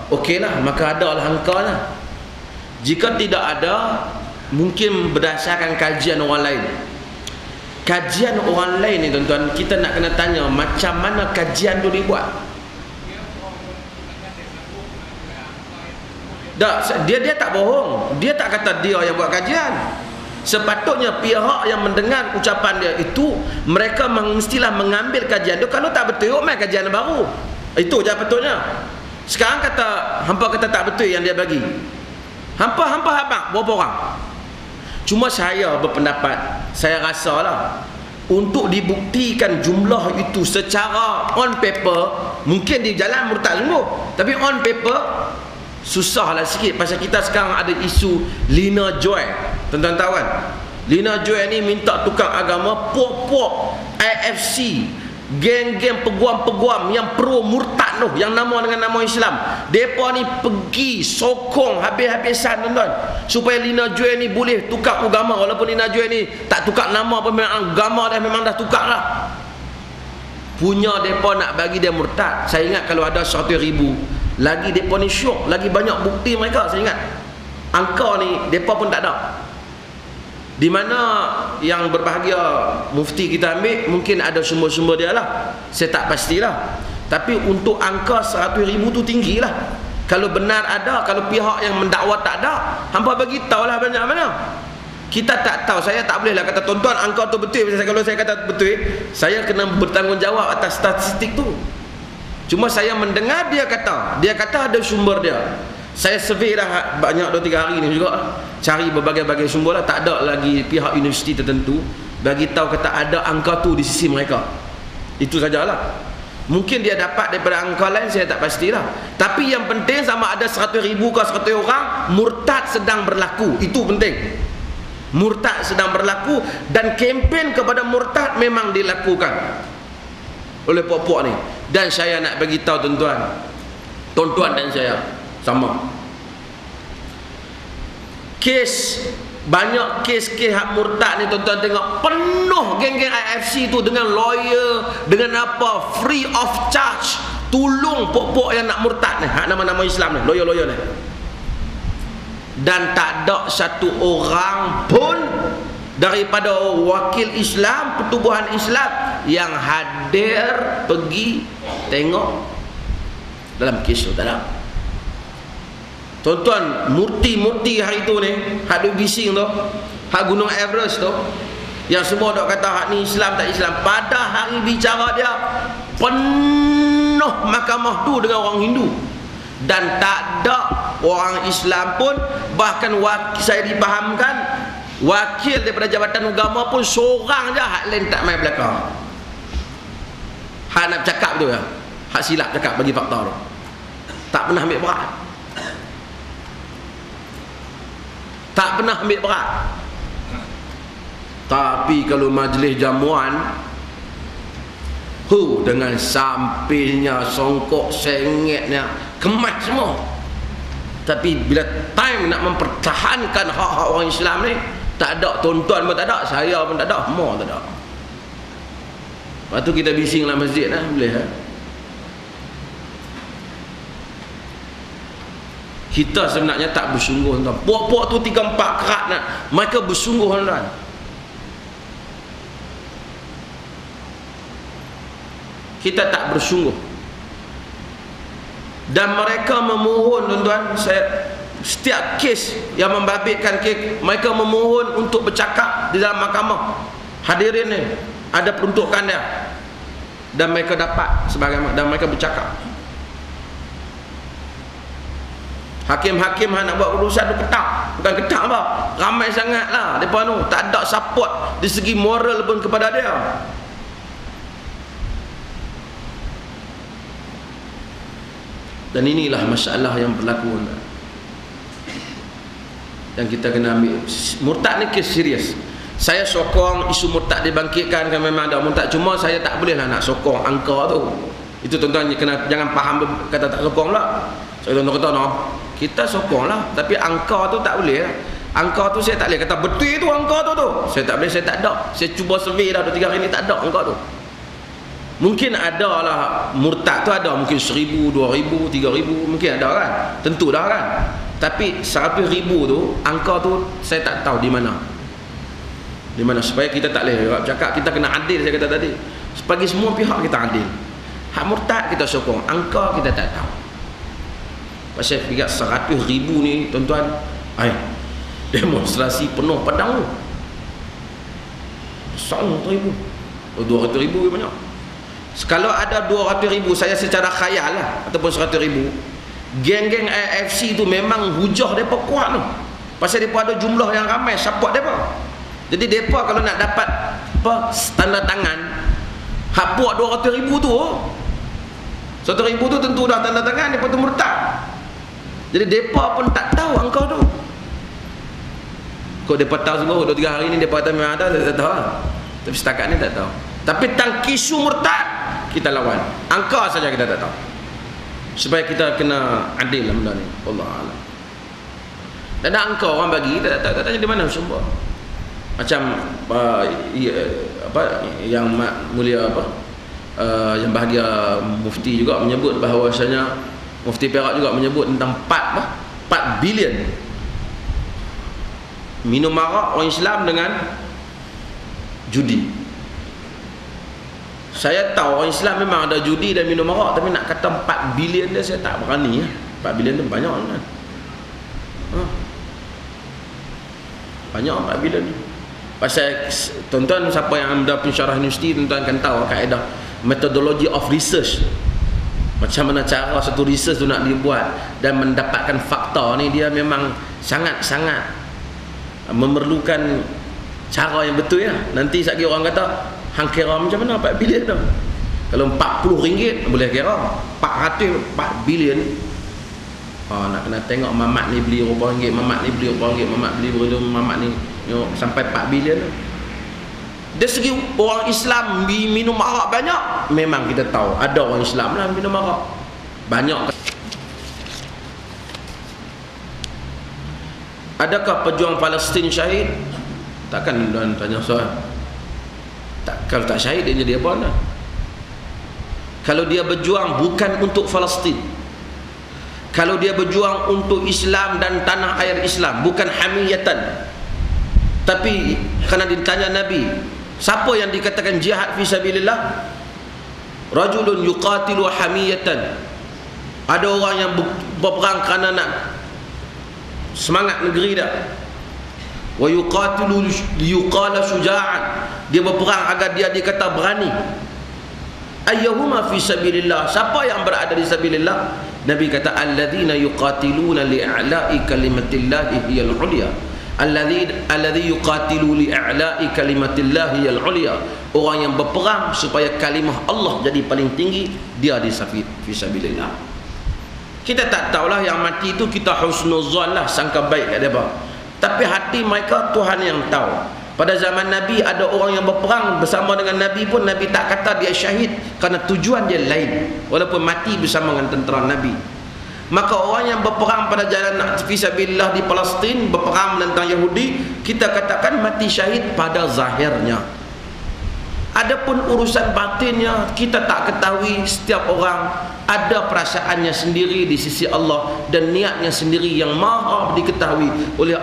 okeylah, maka adalah angkanya. Jika tidak ada, mungkin berdasarkan kajian orang lain. Kajian orang lain ni tuan-tuan, kita nak kena tanya macam mana kajian tu dibuat. Dia tak bohong. Dia tak kata dia yang buat kajian. Sepatutnya pihak yang mendengar ucapan dia itu, mereka mestilah mengambil kajian dia. Kalau tak betul, main kajian baru. Itu je patutnya. Sekarang hampa kata tak betul yang dia bagi. Hampa habaq berapa orang? Cuma saya berpendapat, saya rasalah untuk dibuktikan jumlah itu secara on paper, mungkin di jalan murtad sungguh, tapi on paper susahlah sikit. Pasal kita sekarang ada isu Lina Joy. Tuan-tuan tahu kan, Lina Joy ni minta tukar agama, pok-pok IFC, geng-geng peguam-peguam yang pro murtad tu, yang nama dengan nama Islam, mereka ni pergi sokong habis-habisan tuan-tuan, supaya Lina Joy ni boleh tukar agama. Walaupun Lina Joy ni tak tukar nama pun, memang agama dah memang dah tukar lah. Punya mereka nak bagi dia murtad. Saya ingat kalau ada 100,000 lagi, mereka ni syok, lagi banyak bukti mereka. Saya ingat angka ni mereka pun tak ada. Di mana yang berbahagia mufti kita ambil, mungkin ada sumber-sumber dia lah, saya tak pastilah. Tapi untuk angka 100,000 tu tinggi lah. Kalau benar ada, kalau pihak yang mendakwa tak ada, hampa bagi tahulah banyak mana. Kita tak tahu. Saya tak boleh lah kata tuan-tuan angka tu betul. Kalau saya kata betul, saya kena bertanggungjawab atas statistik tu. Cuma saya mendengar dia kata ada sumber dia. Saya survey dah banyak 2-3 hari ni juga, cari berbagai-bagai sumber lah, tak ada lagi pihak universiti tertentu bagi tahu kata ada angka tu di sisi mereka. Itu sajalah. Mungkin dia dapat daripada angka lain, saya tak pastilah. Tapi yang penting sama ada 100,000 ke 100 orang, murtad sedang berlaku. Itu penting. Murtad sedang berlaku, dan kempen kepada murtad memang dilakukan oleh puak-puak ni. Dan saya nak bagi tahu tuan-tuan dan saya sama. Banyak kes hak murtad ni tuan-tuan tengok, penuh geng-geng IFC tu dengan lawyer, dengan apa, free of charge, tolong pok-pok yang nak murtad ni, hak nama-nama Islam ni, lawyer-lawyer ni. Dan tak ada satu orang pun daripada wakil Islam, pertubuhan Islam yang hadir pergi tengok dalam kes tu. Tak ada. Tuan-tuan, murti-murti hari tu ni, hak duk bising tu, hak Gunung Everest tu, yang semua duk kata hak ni Islam tak Islam, pada hari bicara dia penuh mahkamah tu dengan orang Hindu. Dan tak ada orang Islam pun, bahkan saya dipahamkan wakil daripada Jabatan Agama pun seorang je, hak lain tak main belakang. Hak nak cakap tu ya, hak silap cakap bagi fakta tu, tak pernah ambil berat. Tak pernah ambil berat. Tapi kalau majlis jamuan, dengan sampilnya, songkok sengitnya, kemas semua. Tapi bila time nak mempertahankan hak-hak orang Islam ni, tak ada. Tuan-tuan pun tak ada, saya pun tak ada, semua tak ada. Lepas tu kita bising dalam masjid lah, boleh lah. Kita sebenarnya tak bersungguh tuan. Puak-puak tu 3-4 kerat nak, mereka bersungguh tuan. Kita tak bersungguh. Dan mereka memohon tuan-tuan, setiap kes yang membabitkan kes, mereka memohon untuk bercakap di dalam mahkamah. Hadirin ni ada peruntukan dia, dan mereka dapat sebagaimana, dan mereka bercakap. Hakim-hakim nak buat urusan tu ketak. Bukan ketak apa, ramai sangat lah mereka tu, tak ada support di segi moral pun kepada dia. Dan inilah masalah yang berlaku, yang kita kena ambil. Murtad ni kes serius. Saya sokong isu murtad dibangkitkan, kan memang ada murtad, cuma saya tak bolehlah nak sokong angka tu. Itu tuan-tuan jangan faham kata tak sokong lah. Saya tuan-tuan kata no, kita sokong lah, tapi angka tu tak boleh lah. Angka tu saya tak boleh kata betul tu angka tu. Saya tak boleh, saya tak ada. Saya cuba survey dah 2-3 hari ni, tak ada angka tu. Mungkin ada lah murtad tu ada, mungkin 1,000, 2,000, 3,000, mungkin ada kan, tentu dah kan. Tapi 100,000 tu, angka tu saya tak tahu di mana. Di mana, supaya kita tak boleh cakap kita kena adil. Saya kata tadi, bagi semua pihak kita adil. Hak murtad kita sokong, angka kita tak tahu. Pasal fikir 100,000 ni tuan-tuan, demonstrasi penuh Padang tu besar 100,000, 200,000 banyak. Kalau ada 200,000, saya secara khayal lah, ataupun 100,000, geng-geng AFC tu memang hujah mereka kuat tu. Pasal mereka ada jumlah yang ramai support mereka. Jadi mereka kalau nak dapat tanda tangan hak buat 200,000 tu, 100,000 tu tentu dah tanda tangan, mereka tu murtad. Jadi mereka pun tak tahu angka tu. Kok mereka tahu semua 2-3 hari ni mereka kata memang ada, saya tak tahu lah. Tapi setakat ni tak tahu. Tapi tentang isu murtad kita lawan, angka saja kita tak tahu. Supaya kita kena adil lah benda ni. Wallahualam. Dan ada angka orang bagi, kita tak tanya di mana sumber. Macam yang mulia yang bahagia mufti juga menyebut bahawasanya, Mufti Perak juga menyebut tentang 4 bilion minum arak orang Islam dengan judi. Saya tahu orang Islam memang ada judi dan minum arak, tapi nak kata 4 bilion dia saya tak berani. 4 bilion tu banyak kan? Banyak 4 bilion ni. Pasal tuan-tuan siapa yang ada pensyarah universiti, tuan-tuan akan tahu kaedah methodology of research. Macam mana cara satu research tu nak dibuat dan mendapatkan fakta ni, dia memang sangat-sangat memerlukan cara yang betul ya. Nanti sekali orang kata hang kira macam mana 4 bilion tu. Kalau RM40 boleh kira, 4 bilion. Nak kena tengok mamat ni beli RM1, mamat ni beli RM1, mamat beli RM2, mamat ni sampai 4 bilion. Dari segi orang Islam minum arak banyak, memang kita tahu ada orang Islam lah minum arak banyak. Adakah pejuang Palestin syahid? Takkan tuan tanya soal. Kalau tak syahid dia jadi apa nak? Kalau dia berjuang bukan untuk Palestin, kalau dia berjuang untuk Islam dan tanah air Islam, bukan hamiyatan, tapi kerana ditanya Nabi, siapa yang dikatakan jihad fi sabilillah? Rajulun yuqatilu hamiyatan. Ada orang yang berperang kerana nak semangat negeri dah. Wa yuqatilu liyuqala syuja'an. Dia berperang agar dia dikata berani. Ayyuhuma fi sabilillah? Siapa yang berada di sabilillah? Nabi kata alladzina yuqatiluna li'a'la'i kalimatillahi hiyal 'ulya. Alladhi yuqatilu li'a'la'i kalimatillahi hiyal 'ulya. Orang yang berperang supaya kalimah Allah jadi paling tinggi, dia di fi sabilillah. Kita tak tahulah yang mati itu, kita husnuzan lah, sangka baik kat mereka. Tapi hati mereka Tuhan yang tahu. Pada zaman Nabi ada orang yang berperang bersama dengan Nabi pun Nabi tak kata dia syahid, kerana tujuan dia lain, walaupun mati bersama dengan tentera Nabi. Maka orang yang berperang pada jalan fisabilillah di Palestin, berperang menentang Yahudi, kita katakan mati syahid pada zahirnya. Adapun urusan batinnya kita tak ketahui. Setiap orang ada perasaannya sendiri di sisi Allah dan niatnya sendiri yang maha diketahui oleh